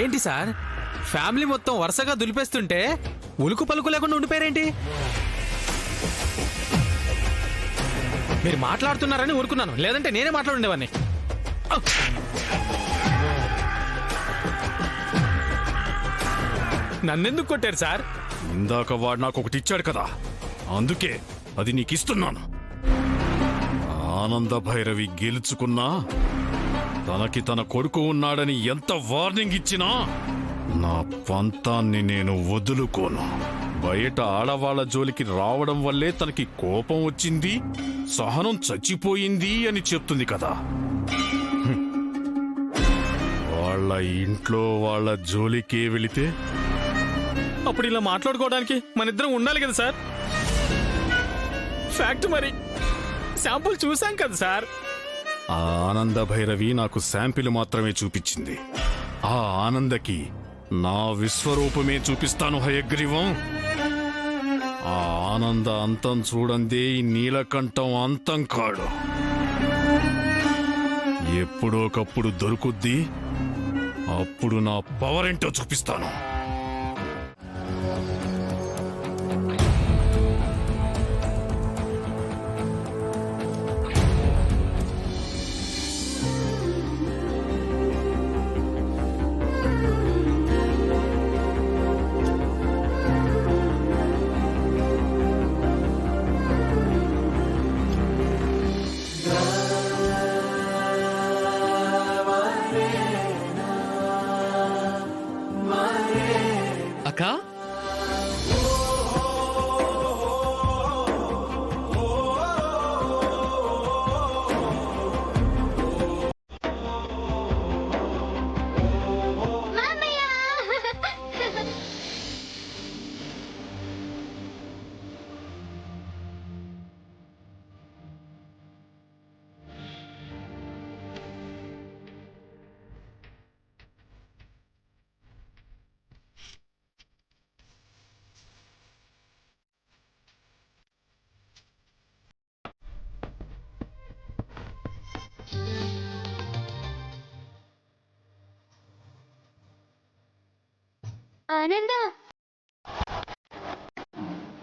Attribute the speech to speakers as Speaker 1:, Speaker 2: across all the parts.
Speaker 1: ఏంటి sir, family మొత్తం వరుసగా దులిపేస్తుంటే ఉలుకు పలుకు లేకుండా ఉండిపోయారేంటి? మీరు మాట్లాడుతున్నారని ఊరుకున్నాను, లేదంటే నేనే మాట్లాడుండేవాడిని. నన్నెందుకు కొట్టారు సార్?
Speaker 2: ఇందాక వాడు నాకు ఒకటి ఇచ్చాడు కదా, అందుకే అది నీకు ఇస్తున్నాను. ఆనంద భైరవి గెలుచుకున్నా తనకి తన కొడుకు ఉన్నాడని ఎంత వార్నింగ్ ఇచ్చినా నా పంతాన్ని నేను వదులుకోను. బయట ఆడవాళ్ల జోలికి రావడం వల్లే తనకి కోపం వచ్చింది, సహనం చచ్చిపోయింది అని చెప్తుంది కదా. వాళ్ళ ఇంట్లో వాళ్ళ జోలికే వెళితే
Speaker 1: అప్పుడు ఇలా మాట్లాడుకోవడానికి మన ఇద్దరం ఉండాలి కదా సార్. ఫ్యాక్ట్ మరి శాంపుల్ చూసాం కదా సార్.
Speaker 2: ఆ ఆనంద భైరవి నాకు శాంపిల్ మాత్రమే చూపించింది. ఆ ఆనందకి నా విశ్వరూపమే చూపిస్తాను హయగ్రీవం. ఆ ఆనంద అంతం చూడందే ఈ నీలకంఠం అంతం కాడు. ఎప్పుడోకప్పుడు దొరుకుద్ది, అప్పుడు నా పవర్ ఏంటో చూపిస్తాను.
Speaker 1: అక్క,
Speaker 3: ఆనంద,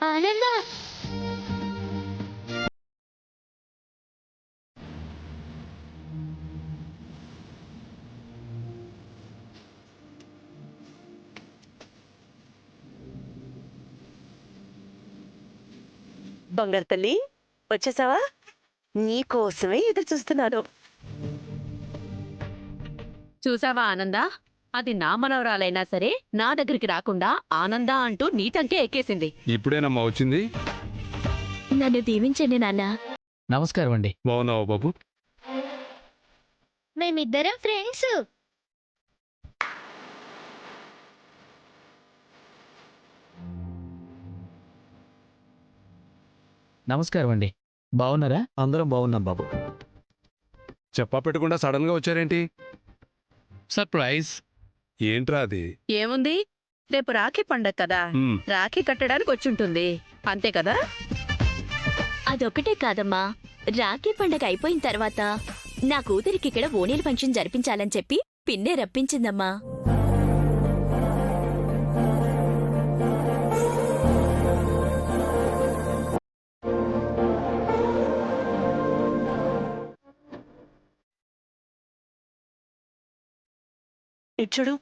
Speaker 3: ఆనంద,
Speaker 4: బంగారు తల్లి వచ్చేసావా? నీకోసమే ఎదురు చూస్తున్నాను.
Speaker 5: చూసావా ఆనందా, అది నా మనవరాలైనా సరే నా దగ్గరికి రాకుండా ఆనందా అంటూ నీటంకే ఎక్కేసింది.
Speaker 6: ఇప్పుడేనమ్మా వచ్చింది.
Speaker 3: నన్ను దీవించండి నాన్న.
Speaker 1: నమస్కారం అండి.
Speaker 6: బాగున్నావా బాబు?
Speaker 3: మేమిద్దరం ఫ్రెండ్స్.
Speaker 1: నమస్కారం అండి. బాగున్నారా?
Speaker 7: అందరం బాగున్నాం బాబు.
Speaker 6: చెప్పా పెట్టకుండా సడన్ గా వచ్చారేంటి?
Speaker 1: సర్ప్రైజ్.
Speaker 6: ఏంట్రా అది?
Speaker 5: ఏముంది, రేపు రాఖీ పండగ కదా, రాఖీ కట్టడానికి వచ్చుంటుంది, అంతే కదా.
Speaker 3: అదొకటే కాదమ్మా, రాఖీ పండగ అయిపోయిన తర్వాత నా కూతురికి ఇక్కడ ఓణీల ఫంక్షన్ జరిపించాలని చెప్పి పిన్నే రప్పించిందమ్మా.
Speaker 4: ఇచ్చుడు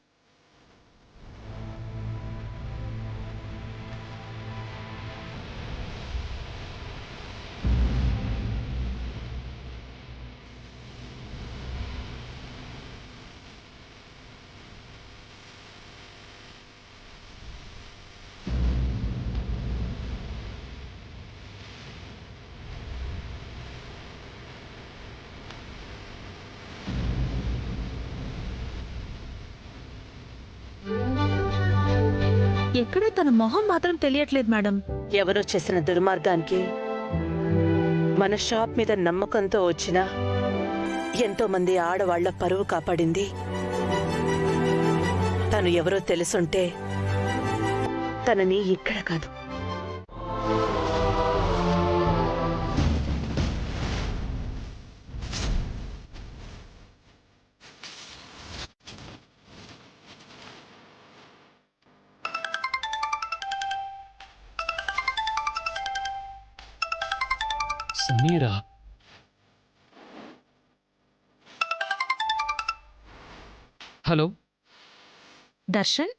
Speaker 8: ఎక్కడో తన మొహం మాత్రం తెలియట్లేదు మేడం.
Speaker 4: ఎవరో చేసిన దుర్మార్గానికి మన షాప్ మీద నమ్మకంతో వచ్చిన ఎంతో మంది ఆడవాళ్ల పరువు కాపాడింది. తను ఎవరో తెలుసుంటే తనని ఇక్కడ కాదు,
Speaker 7: Sameera hello
Speaker 8: Darshan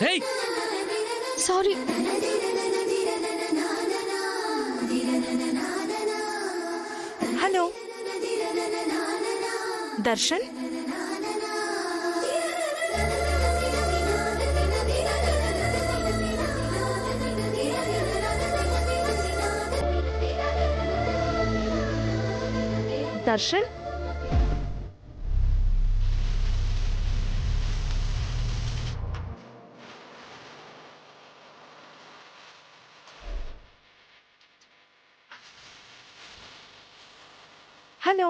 Speaker 7: hey
Speaker 8: sorry hello Darshan Darshan hello